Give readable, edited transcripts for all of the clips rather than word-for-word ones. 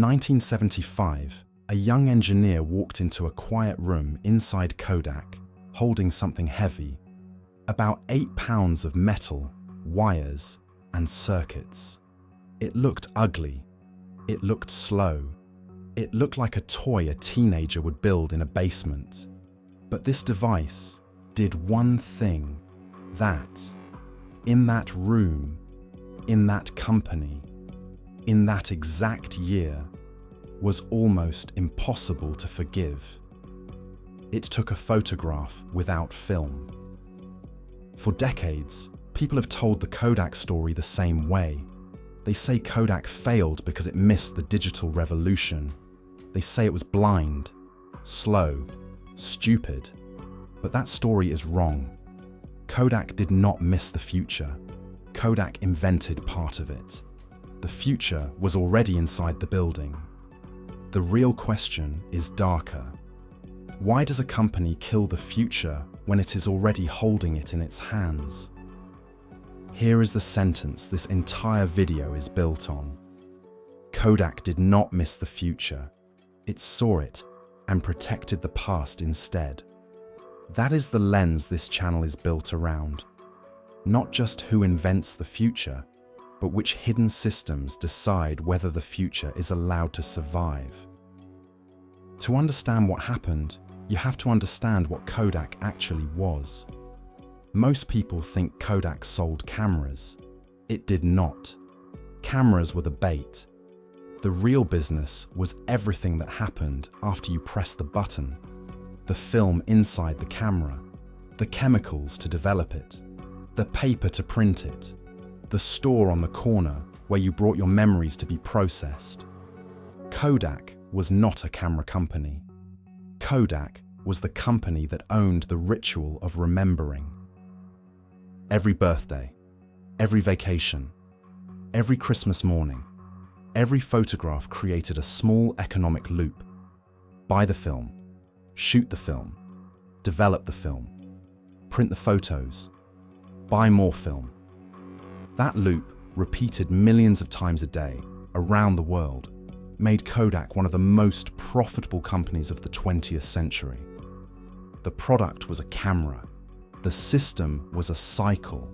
1975, a young engineer walked into a quiet room inside Kodak, holding something heavy, about 8 pounds of metal, wires, and circuits. It looked ugly. It looked slow. It looked like a toy a teenager would build in a basement. But this device did one thing that, in that room, in that company, in that exact year, was almost impossible to forgive. It took a photograph without film. For decades, people have told the Kodak story the same way. They say Kodak failed because it missed the digital revolution. They say it was blind, slow, stupid. But that story is wrong. Kodak did not miss the future. Kodak invented part of it. The future was already inside the building. The real question is darker. Why does a company kill the future when it is already holding it in its hands? Here is the sentence this entire video is built on. Kodak did not miss the future. It saw it and protected the past instead. That is the lens this channel is built around. Not just who invents the future, but which hidden systems decide whether the future is allowed to survive. To understand what happened, you have to understand what Kodak actually was. Most people think Kodak sold cameras. It did not. Cameras were the bait. The real business was everything that happened after you press the button. The film inside the camera, the chemicals to develop it, the paper to print it, the store on the corner where you brought your memories to be processed. Kodak was not a camera company. Kodak was the company that owned the ritual of remembering. Every birthday, every vacation, every Christmas morning, every photograph created a small economic loop. Buy the film, shoot the film, develop the film, print the photos, buy more film. That loop, repeated millions of times a day around the world, made Kodak one of the most profitable companies of the 20th century. The product was a camera, the system was a cycle,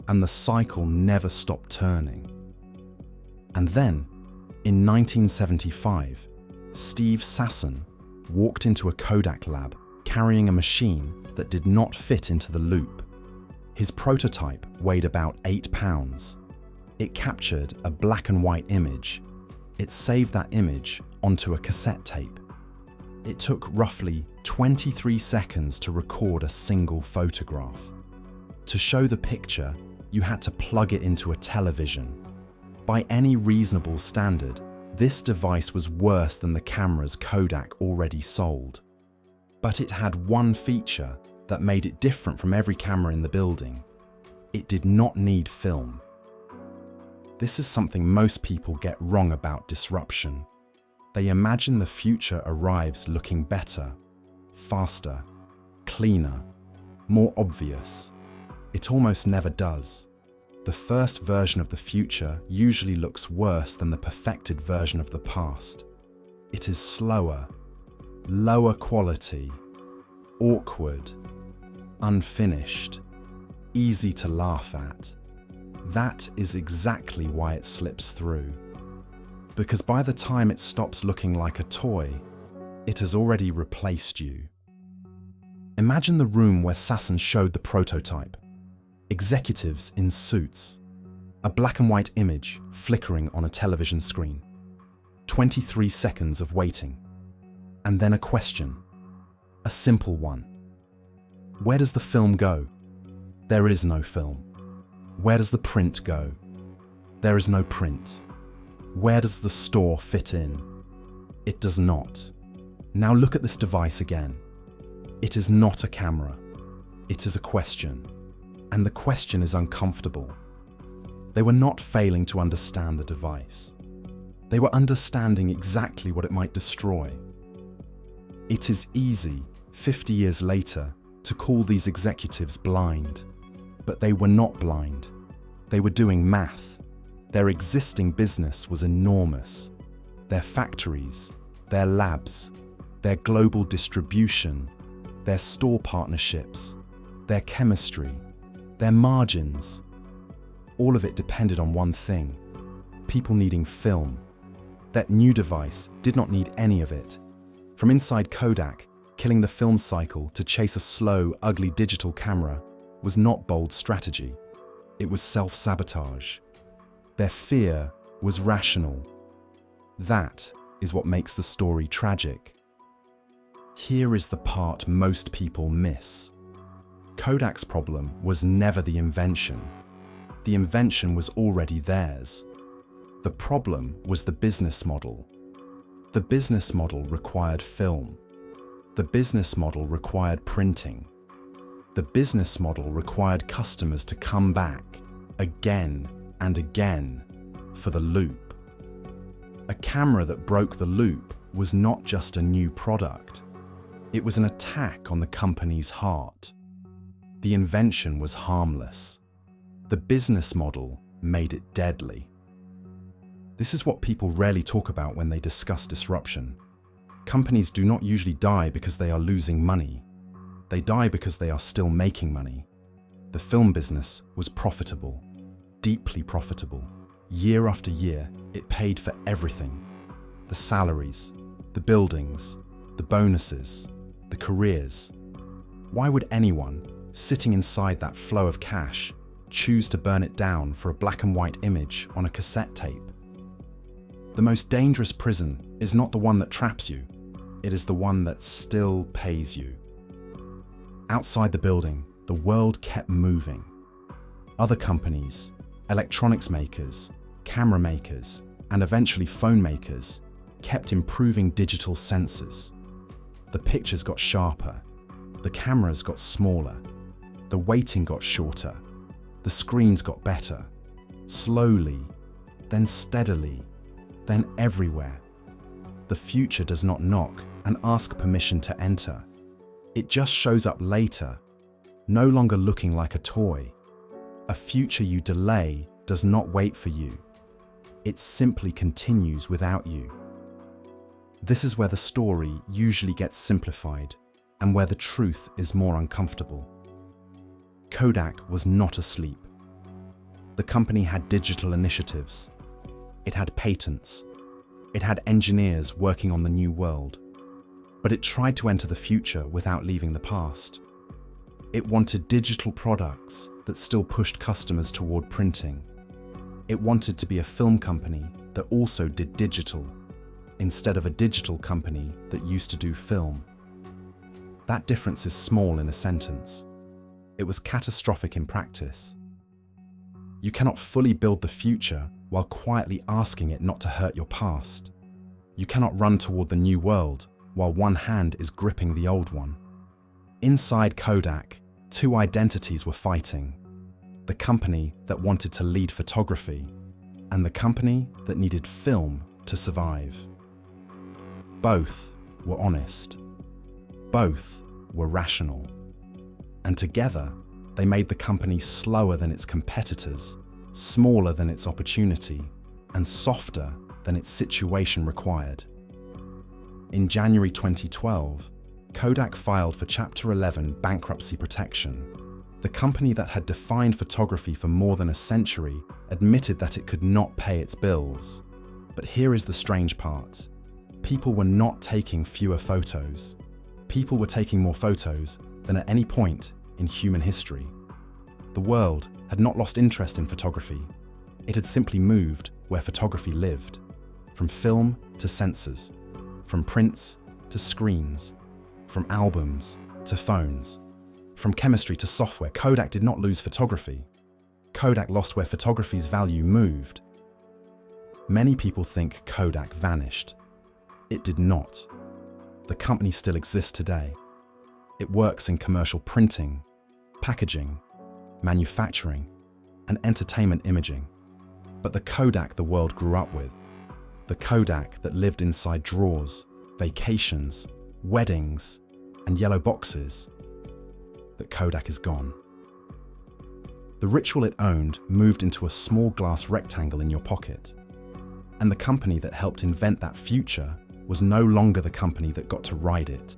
and the cycle never stopped turning. And then, in 1975, Steve Sasson walked into a Kodak lab carrying a machine that did not fit into the loop. His prototype weighed about 8 pounds. It captured a black and white image. It saved that image onto a cassette tape. It took roughly 23 seconds to record a single photograph. To show the picture, you had to plug it into a television. By any reasonable standard, this device was worse than the cameras Kodak already sold. But it had one feature that made it different from every camera in the building. It did not need film. This is something most people get wrong about disruption. They imagine the future arrives looking better, faster, cleaner, more obvious. It almost never does. The first version of the future usually looks worse than the perfected version of the past. It is slower, lower quality, awkward, unfinished, easy to laugh at. That is exactly why it slips through. Because by the time it stops looking like a toy, it has already replaced you. Imagine the room where Sasson showed the prototype. Executives in suits. A black and white image flickering on a television screen. 23 seconds of waiting. And then a question. A simple one. Where does the film go? There is no film. Where does the print go? There is no print. Where does the store fit in? It does not. Now look at this device again. It is not a camera. It is a question. And the question is uncomfortable. They were not failing to understand the device. They were understanding exactly what it might destroy. It is easy, 50 years later, to call these executives blind. But they were not blind. They were doing math. Their existing business was enormous. their factories, their labs, their global distribution, their store partnerships, their chemistry, their margins. All of it depended on one thing: people needing film. That new device did not need any of it. From inside Kodak, killing the film cycle to chase a slow, ugly digital camera was not bold strategy. It was self-sabotage. Their fear was rational. That is what makes the story tragic. Here is the part most people miss. Kodak's problem was never the invention. The invention was already theirs. The problem was the business model. The business model required film. The business model required printing. The business model required customers to come back again and again for the loop. A camera that broke the loop was not just a new product. It was an attack on the company's heart. The invention was harmless. The business model made it deadly. This is what people rarely talk about when they discuss disruption. Companies do not usually die because they are losing money. They die because they are still making money. The film business was profitable, deeply profitable. Year after year, it paid for everything. The salaries, the buildings, the bonuses, the careers. Why would anyone, sitting inside that flow of cash, choose to burn it down for a black and white image on a cassette tape? The most dangerous prison is not the one that traps you. It is the one that still pays you. Outside the building, the world kept moving. Other companies, electronics makers, camera makers, and eventually phone makers kept improving digital sensors. The pictures got sharper. The cameras got smaller. The waiting got shorter. The screens got better. Slowly, then steadily, then everywhere. The future does not knock and ask permission to enter. It just shows up later, no longer looking like a toy. A future you delay does not wait for you. It simply continues without you. This is where the story usually gets simplified and where the truth is more uncomfortable. Kodak was not asleep. The company had digital initiatives. It had patents. It had engineers working on the new world. But it tried to enter the future without leaving the past. It wanted digital products that still pushed customers toward printing. It wanted to be a film company that also did digital, instead of a digital company that used to do film. That difference is small in a sentence. It was catastrophic in practice. You cannot fully build the future while quietly asking it not to hurt your past. You cannot run toward the new world while one hand is gripping the old one. Inside Kodak, two identities were fighting: the company that wanted to lead photography and the company that needed film to survive. Both were honest. Both were rational. And together, they made the company slower than its competitors, smaller than its opportunity, and softer than its situation required. In January 2012, Kodak filed for Chapter 11 bankruptcy protection. The company that had defined photography for more than a century admitted that it could not pay its bills. But here is the strange part. People were not taking fewer photos. People were taking more photos than at any point in human history. The world had not lost interest in photography. It had simply moved where photography lived, from film to sensors, from prints to screens, from albums to phones, from chemistry to software. Kodak did not lose photography. Kodak lost where photography's value moved. Many people think Kodak vanished. It did not. The company still exists today. It works in commercial printing, packaging, manufacturing, and entertainment imaging. But the Kodak the world grew up with, the Kodak that lived inside drawers, vacations, weddings, and yellow boxes, that Kodak is gone. The ritual it owned moved into a small glass rectangle in your pocket. And the company that helped invent that future was no longer the company that got to ride it.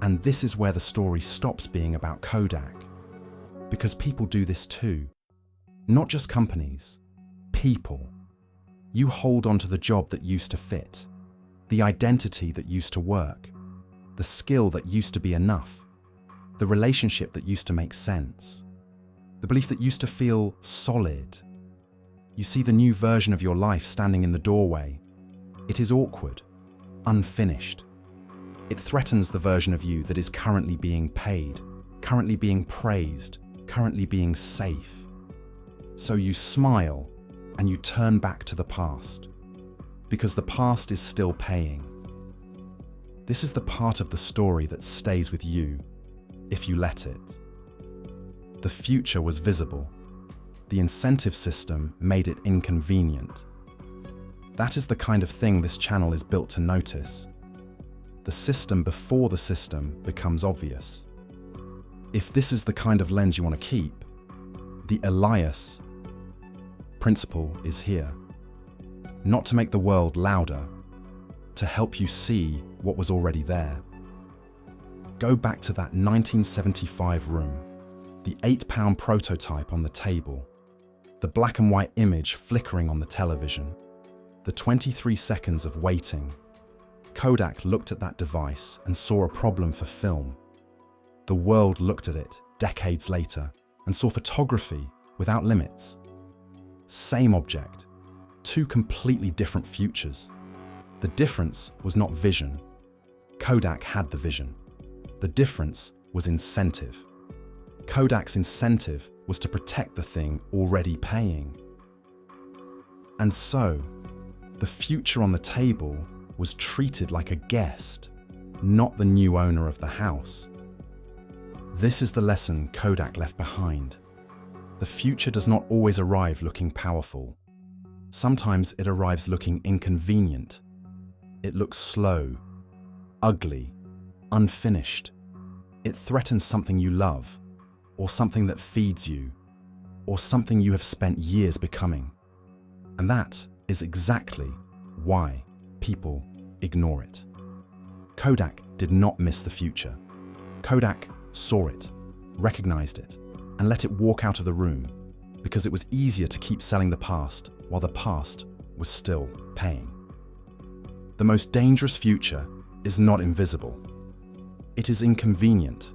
And this is where the story stops being about Kodak. Because people do this too. Not just companies, people. You hold on to the job that used to fit, the identity that used to work, the skill that used to be enough, the relationship that used to make sense, the belief that used to feel solid. You see the new version of your life standing in the doorway. It is awkward, unfinished. It threatens the version of you that is currently being paid, currently being praised, currently being safe. So you smile and you turn back to the past, because the past is still paying. This is the part of the story that stays with you, if you let it. The future was visible. The incentive system made it inconvenient. That is the kind of thing this channel is built to notice. The system before the system becomes obvious. If this is the kind of lens you want to keep, the Elias principle is here. Not to make the world louder, to help you see what was already there. Go back to that 1975 room, the £8 prototype on the table, the black and white image flickering on the television, the 23 seconds of waiting. Kodak looked at that device and saw a problem for film. The world looked at it decades later and saw photography without limits. Same object, two completely different futures. The difference was not vision. Kodak had the vision. The difference was incentive. Kodak's incentive was to protect the thing already paying. And so, the future on the table was treated like a guest, not the new owner of the house. This is the lesson Kodak left behind. The future does not always arrive looking powerful. Sometimes it arrives looking inconvenient. It looks slow, ugly, unfinished. It threatens something you love, or something that feeds you, or something you have spent years becoming. And that is exactly why people ignore it. Kodak did not miss the future. Kodak saw it, recognized it, and let it walk out of the room because it was easier to keep selling the past while the past was still paying. The most dangerous future is not invisible. It is inconvenient.